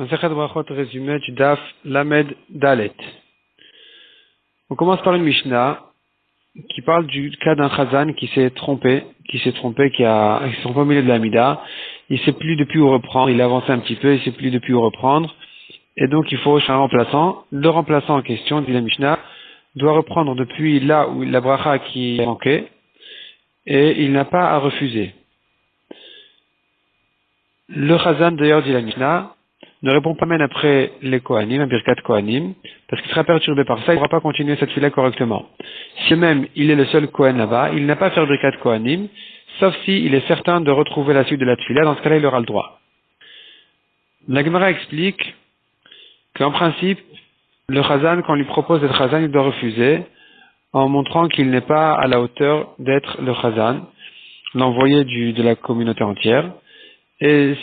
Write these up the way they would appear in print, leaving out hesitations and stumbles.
Masechet Brachot résumé du Daf Lamed Dalet. On commence par une Mishnah qui parle du cas d'un Chazan qui s'est trompé, qui s'est trompé au milieu de la Mida. Il sait plus depuis où reprendre, il a avancé un petit peu, il sait plus depuis où reprendre. Et donc il faut un remplaçant. Le remplaçant en question, dit la Mishnah, doit reprendre depuis là où la bracha qui manquait, et il n'a pas à refuser. Le Chazan, d'ailleurs, dit la Mishnah, ne répond pas même après les Kohanim, un Birkat Kohanim, parce qu'il sera perturbé par ça, il ne pourra pas continuer cette fila correctement. Si même il est le seul Kohen là-bas, il n'a pas à faire Birkat Kohanim, sauf s'il est certain de retrouver la suite de la tfila, dans ce cas-là, il aura le droit. La Gemara explique qu'en principe, le Chazan, quand on lui propose d'être Chazan, il doit refuser, en montrant qu'il n'est pas à la hauteur d'être le Chazan, l'envoyé de la communauté entière, et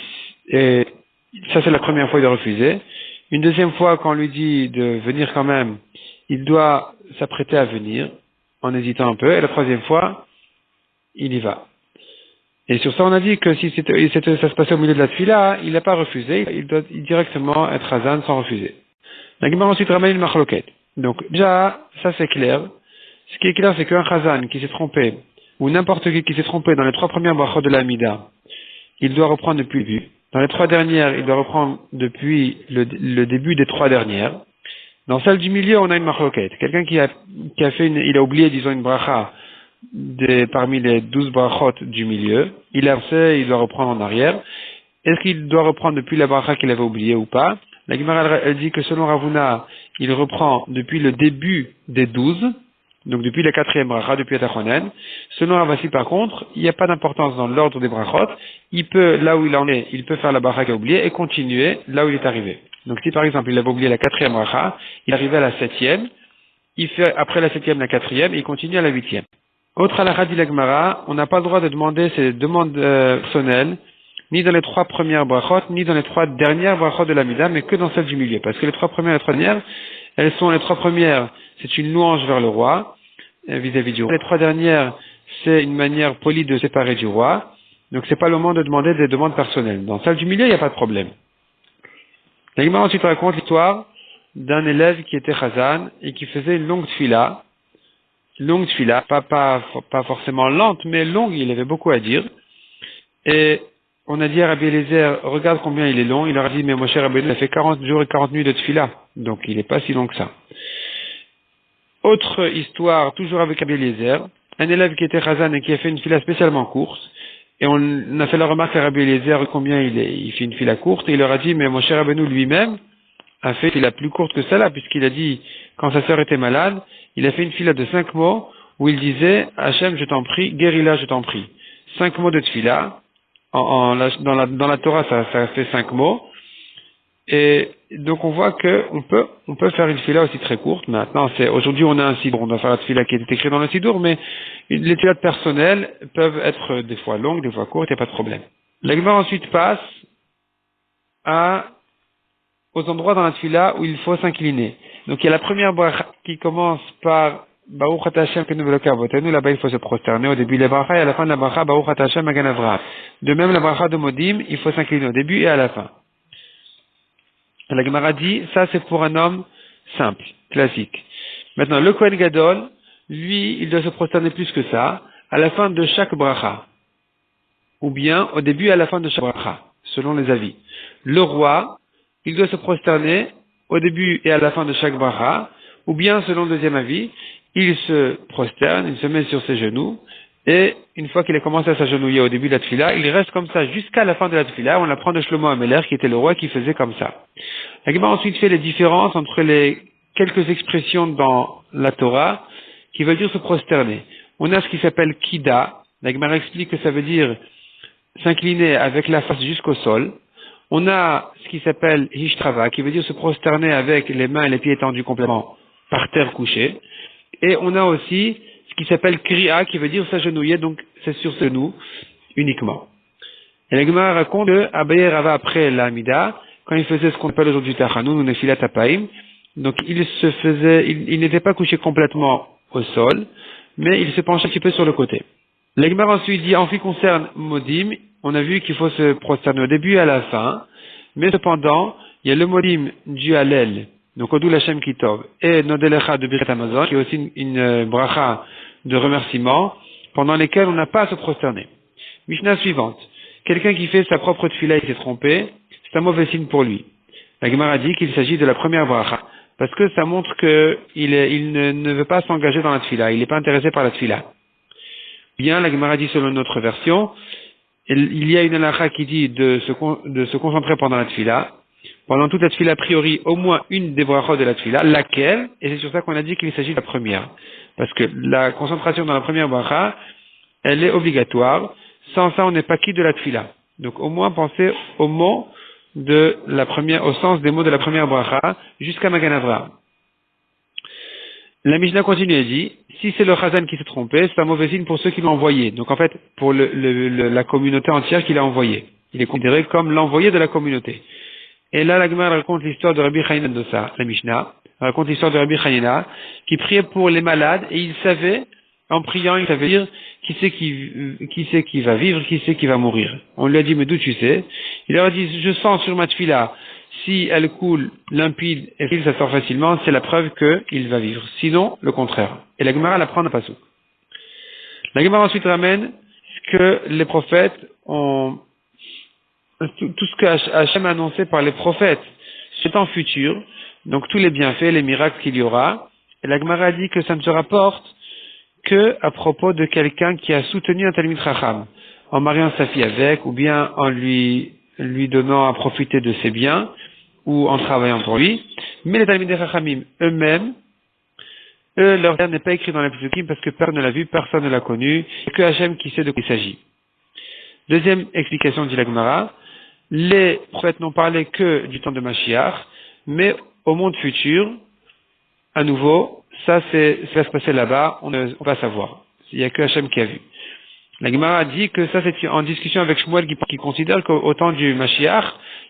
ça c'est la première fois il doit refuser. Une deuxième fois, quand on lui dit de venir quand même, il doit s'apprêter à venir, en hésitant un peu, et la troisième fois, il y va. Et sur ça, on a dit que si ça se passait au milieu de la tfila, il n'a pas refusé, il doit directement être Hazan sans refuser. La Gemara ensuite ramène une marloquette. Donc, déjà, ça c'est clair. Ce qui est clair, c'est qu'un Hazan qui s'est trompé, ou n'importe qui s'est trompé dans les 3 premières brachot de la Mida, il doit reprendre depuis le début. Dans les 3 dernières, il doit reprendre depuis le début des 3 dernières. Dans celle du milieu, on a une marloquette. Quelqu'un qui a fait il a oublié, disons, une bracha parmi les 12 brachot du milieu. Il a fait, il doit reprendre en arrière. Est-ce qu'il doit reprendre depuis la bracha qu'il avait oubliée ou pas? La Gemara, elle dit que selon Ravuna, il reprend depuis le début des 12. Donc depuis la 4e bracha, depuis Atachonen. Selon Ravasi par contre, il n'y a pas d'importance dans l'ordre des brachot. Il peut, là où il en est, il peut faire la bracha qu'il a oubliée et continuer là où il est arrivé. Donc si par exemple il avait oublié la 4e bracha, il est arrivé à la 7e, il fait après la 7e la 4e et il continue à la 8e. Autre halakha dit la Gemara, on n'a pas le droit de demander ces demandes personnelles, ni dans les 3 premières brachot, ni dans les 3 dernières brachot de la Mida, mais que dans celle du milieu. Parce que les 3 premières et les 3 dernières, elles sont les 3 premières, c'est une louange vers le roi, vis-à-vis du roi. Les 3 dernières, c'est une manière polie de séparer du roi. Donc c'est pas le moment de demander des demandes personnelles. Dans celle du milieu, il n'y a pas de problème. La Gemara ensuite raconte l'histoire d'un élève qui était Chazan et qui faisait une longue tfila. Longue tfila, pas forcément lente, mais longue, il avait beaucoup à dire. Et on a dit à Rabbi Eliezer, regarde combien il est long. Il leur a dit, mais mon cher Rabbi, il a fait 40 jours et 40 nuits de tfila. Donc il n'est pas si long que ça. Autre histoire, toujours avec Rabbi Eliezer, un élève qui était Chazan et qui a fait une fila spécialement courte, et on a fait la remarque à Rabbi Eliezer combien il fait une fila courte, et il leur a dit, mais mon cher Rabbeinu lui-même a fait une fila plus courte que celle-là, puisqu'il a dit, quand sa sœur était malade, il a fait une fila de 5 mots, où il disait, Hachem, je t'en prie, guéris-la, je t'en prie. 5 mots de tfila, dans la Torah, ça fait 5 mots, et donc on voit que on peut faire une fila aussi très courte. Maintenant, aujourd'hui on a un sidour, on doit faire la fila qui est écrite dans le sidour, mais les filas personnelles peuvent être des fois longues, des fois courtes, il n'y a pas de problème. La Gemara ensuite passe aux endroits dans la fila où il faut s'incliner. Donc il y a la première bracha qui commence par Baruch Ata Hashem Kenu Veloka Avotenu, là-bas il faut se prosterner au début de la bracha et à la fin de la bracha Baruch Ata Hashem Magen Avraham. De même la bracha de Modim, il faut s'incliner au début et à la fin. La Gemara dit, ça c'est pour un homme simple, classique. Maintenant, le Kohen Gadol, lui, il doit se prosterner plus que ça, à la fin de chaque bracha. Ou bien, au début et à la fin de chaque bracha, selon les avis. Le roi, il doit se prosterner au début et à la fin de chaque bracha, ou bien, selon le deuxième avis, il se prosterne, il se met sur ses genoux, et une fois qu'il a commencé à s'agenouiller au début de la tfila, il reste comme ça jusqu'à la fin de la tfila. On apprend de Shlomo Ameler, qui était le roi, qui faisait comme ça. La Gemara ensuite fait les différences entre les quelques expressions dans la Torah qui veulent dire se prosterner. On a ce qui s'appelle kida. La Gemara explique que ça veut dire s'incliner avec la face jusqu'au sol. On a ce qui s'appelle hishtrava, qui veut dire se prosterner avec les mains et les pieds étendus complètement par terre couchée. Et on a aussi ce qui s'appelle kriya, qui veut dire s'agenouiller, donc c'est sur ses genoux uniquement. Et la Gemara raconte que Abaye Rava après la Amida, quand il faisait ce qu'on appelle aujourd'hui Tachanoun ou Nefilat Apaim, donc il n'était pas couché complètement au sol, mais il se penchait un petit peu sur le côté. La Gemara ensuite dit, en ce qui concerne Modim, on a vu qu'il faut se prosterner au début et à la fin, mais cependant, il il y a le modim du Hallel, donc Odou Hashem Kitov, et Nodelecha de Birkat Amazon, qui est aussi une bracha de remerciement, pendant lesquels on n'a pas à se prosterner. Mishnah suivante. Quelqu'un qui fait sa propre tefila et s'est trompé, c'est un mauvais signe pour lui. La Gemara dit qu'il s'agit de la première bracha, parce que ça montre qu'il ne veut pas s'engager dans la tefila, il n'est pas intéressé par la tefila. Bien, la Gemara dit selon notre version, il y a une halakha qui dit de se concentrer pendant la tefila, pendant toute la tefila a priori au moins une des brachot de la tefila, laquelle, et c'est sur ça qu'on a dit qu'il s'agit de la première, parce que la concentration dans la première bracha, elle est obligatoire, sans ça on n'est pas quitte de la tefila. Donc au moins pensez aux mots de la première, au sens des mots de la première bracha, jusqu'à Magan Avraham. La Mishnah continue et dit, si c'est le Chazan qui s'est trompé, c'est un mauvais signe pour ceux qui l'ont envoyé. Donc en fait, pour la communauté entière qu'il a envoyée. Il est considéré comme l'envoyé de la communauté. Et là, la Gemara raconte l'histoire de Rabbi Chanina de ça, la Mishnah, raconte l'histoire de Rabbi Chanina, qui priait pour les malades, et il savait, en priant, il savait dire, qui c'est qui va vivre, qui c'est qui va mourir. On lui a dit, mais d'où tu sais? Il leur a dit, je sens sur ma tefila, si elle coule limpide et qu'il ça sort facilement, c'est la preuve qu'il va vivre. Sinon, le contraire. Et la Gemara l'apprend à Passouk. La Gemara ensuite ramène que les prophètes ont tout ce que Hachem a annoncé par les prophètes, c'est en futur, donc tous les bienfaits, les miracles qu'il y aura. Et la Gemara dit que ça ne se rapporte que à propos de quelqu'un qui a soutenu un Talmid Chacham, en mariant sa fille avec, ou bien en lui donnant à profiter de ses biens, ou en travaillant pour lui. Mais les Talmidei Chachamim eux-mêmes, leur terme n'est pas écrit dans les Psukim parce que personne ne l'a vu, personne ne l'a connu, et que Hachem qui sait de quoi il s'agit. Deuxième explication, dit la Gemara, les prophètes n'ont parlé que du temps de Mashiach, mais au monde futur, à nouveau, ça va se passer là-bas, on va savoir. Il n'y a que Hachem qui a vu. La Gemara a dit que ça c'est en discussion avec Shmuel qui considère qu'au temps du Mashiach,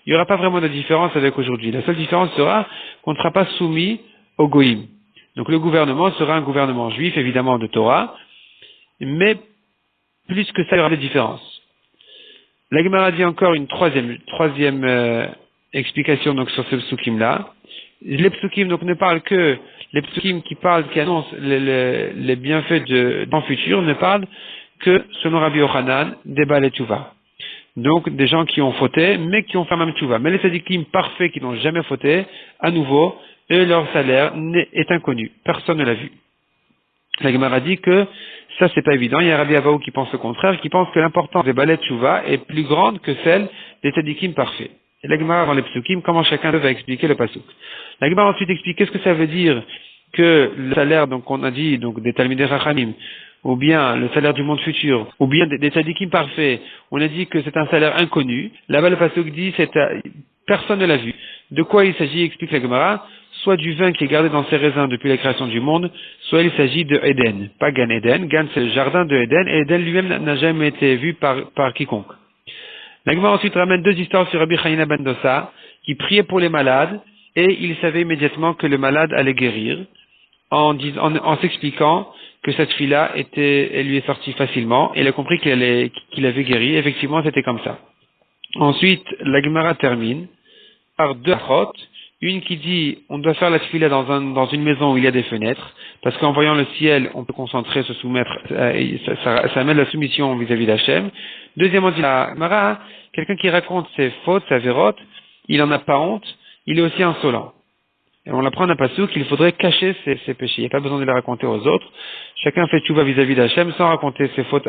il n'y aura pas vraiment de différence avec aujourd'hui. La seule différence sera qu'on ne sera pas soumis au Goïm. Donc le gouvernement sera un gouvernement juif, évidemment de Torah, mais plus que ça, il y aura des différences. La Gemara dit encore une troisième explication donc sur ce psukim-là. Les psukim donc ne parlent que, les psukim qui annoncent les bienfaits dans le futur ne parlent que, selon Rabbi Yochanan, des Baalei Teshuvah. Donc, des gens qui ont fauté, mais qui ont fait même Teshuvah. Mais les tzadikim parfaits qui n'ont jamais fauté, à nouveau, eux, leur salaire est inconnu. Personne ne l'a vu. La Gemara dit que ça, c'est pas évident. Il y a Rabbi Abaou qui pense le contraire, qui pense que l'importance des Baalei Teshuvah est plus grande que celle des tzadikim parfaits. Et la Gemara, dans les psukim, comment chacun d'eux va expliquer le pasuk. La Gemara ensuite explique qu'est-ce que ça veut dire que le salaire, donc, on a dit, donc, des Talmidei Chachamim, ou bien le salaire du monde futur, ou bien des tzadikim parfaits, on a dit que c'est un salaire inconnu. Là-bas, le pasuk dit, personne ne l'a vu. De quoi il s'agit, explique la Gemara, soit du vin qui est gardé dans ses raisins depuis la création du monde, soit il s'agit de Éden, pas Gan Eden. Gan, c'est le jardin de Éden, et Éden lui-même n'a jamais été vu par quiconque. La Gemara ensuite ramène deux histoires sur Rabbi Chanina ben Dosa, qui priait pour les malades, et il savait immédiatement que le malade allait guérir, en s'expliquant que cette fille-là elle lui est sortie facilement, et il a compris qu'il avait guéri. Effectivement, c'était comme ça. Ensuite, la Gemara termine par deux achot, une qui dit on doit faire la tefila dans une maison où il y a des fenêtres, parce qu'en voyant le ciel, on peut concentrer, se soumettre, ça amène la soumission vis-à-vis d'Hachem. Deuxièmement, dit la Gemara, quelqu'un qui raconte ses fautes, sa vérote, il en a pas honte, il est aussi insolent. Et on l'apprend d'un pasuk qu'il faudrait cacher ses péchés. Il n'y a pas besoin de les raconter aux autres. Chacun fait tchouva vis-à-vis d'Hachem sans raconter ses fautes